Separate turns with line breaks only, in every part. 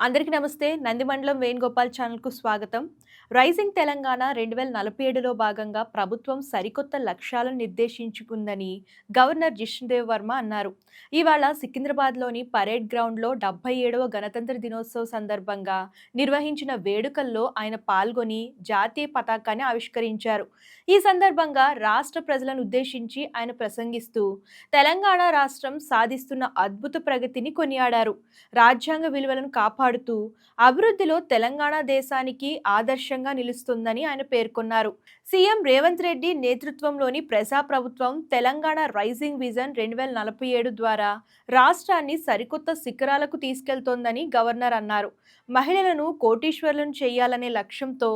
అందరికీ నమస్తే. నందిమండలం వేణుగోపాల్ ఛానల్‌కు స్వాగతం. రైజింగ్ తెలంగాణ 2047లో భాగంగా ప్రభుత్వం సరికొత్త లక్ష్యాలను నిర్దేశించుకుందని గవర్నర్ జిష్ణుదేవ్ వర్మ అన్నారు. ఇవాళ సికింద్రాబాద్‌లోని పరేడ్ గ్రౌండ్‌లో 77వ గణతంత్ర దినోత్సవ సందర్భంగా నిర్వహించిన వేడుకల్లో ఆయన పాల్గొని జాతీయ పతాకాన్ని ఆవిష్కరించారు. ఈ సందర్భంగా రాష్ట్ర ప్రజలను ఉద్దేశించి ఆయన ప్రసంగిస్తూ తెలంగాణ రాష్ట్రం సాధిస్తున్న అద్భుత ప్రగతిని కొనియాడారు. రాజ్యాంగ విలువలను కాపాడుతూ అభివృద్ధిలో తెలంగాణ దేశానికి ఆదర్శంగా నిలుస్తుందని ఆయన పేర్కొన్నారు. సీఎం రేవంత్ రెడ్డి నేతృత్వంలోని ప్రజాప్రభుత్వం తెలంగాణ రైజింగ్ విజన్ 2047 ద్వారా రాష్ట్రాన్ని సరికొత్త శిఖరాలకు తీసుకెళ్తోందని గవర్నర్ అన్నారు. మహిళలను కోటీశ్వరులను చేయాలనే లక్ష్యంతో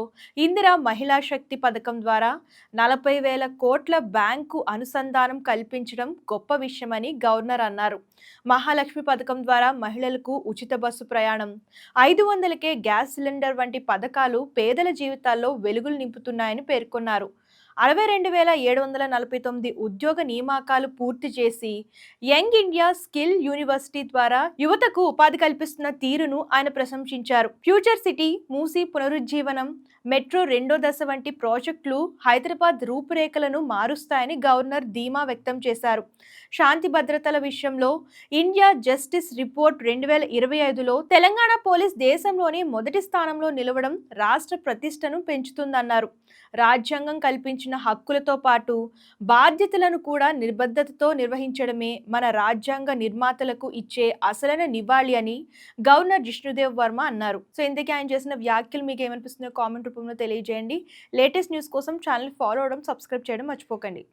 ఇందిరా మహిళా శక్తి పథకం ద్వారా 40,000 కోట్ల బ్యాంకు అనుసంధానం కల్పించడం గొప్ప విషయమని గవర్నర్ అన్నారు. మహాలక్ష్మి పథకం ద్వారా మహిళలకు ఉచిత బస్సు ప్రయాణం, 500కే గ్యాస్ సిలిండర్ వంటి పథకాలు పేదల జీవితాల్లో వెలుగులు నింపుతున్నాయని పేర్కొన్నారు. 62,749 ఉద్యోగ నియామకాలు పూర్తి చేసి యంగ్ ఇండియా స్కిల్ యూనివర్సిటీ ద్వారా యువతకు ఉపాధి కల్పిస్తున్న తీరును ఆయన ప్రశంసించారు. ఫ్యూచర్ సిటీ, మూసీ పునరుజ్జీవనం, మెట్రో రెండో దశ వంటి ప్రాజెక్టులు హైదరాబాద్ రూపురేఖలను మారుస్తాయని గవర్నర్ ధీమా వ్యక్తం చేశారు. శాంతి భద్రతల విషయంలో ఇండియా జస్టిస్ రిపోర్ట్ 2025లో తెలంగాణ పోలీస్ దేశంలోనే మొదటి స్థానంలో నిలవడం రాష్ట్ర ప్రతిష్టను పెంచుతుందన్నారు. రాజ్యాంగం కల్పించిన హక్కులతో పాటు బాధ్యతలను కూడా నిబద్ధతతో నిర్వహించడమే మన రాజ్యాంగ నిర్మాతలకు ఇచ్చే అసలైన నివాళి అని గవర్నర్ జిష్ణుదేవ్ వర్మ అన్నారు. సో ఇంతకీ ఆయన చేసిన వ్యాఖ్యలు మీకు ఏమనిపిస్తుందో కామెంట్ రూపంలో తెలియజేయండి. లేటెస్ట్ న్యూస్ కోసం ఛానల్ ఫాలో అవడం, సబ్స్క్రైబ్ చేయడం మర్చిపోకండి.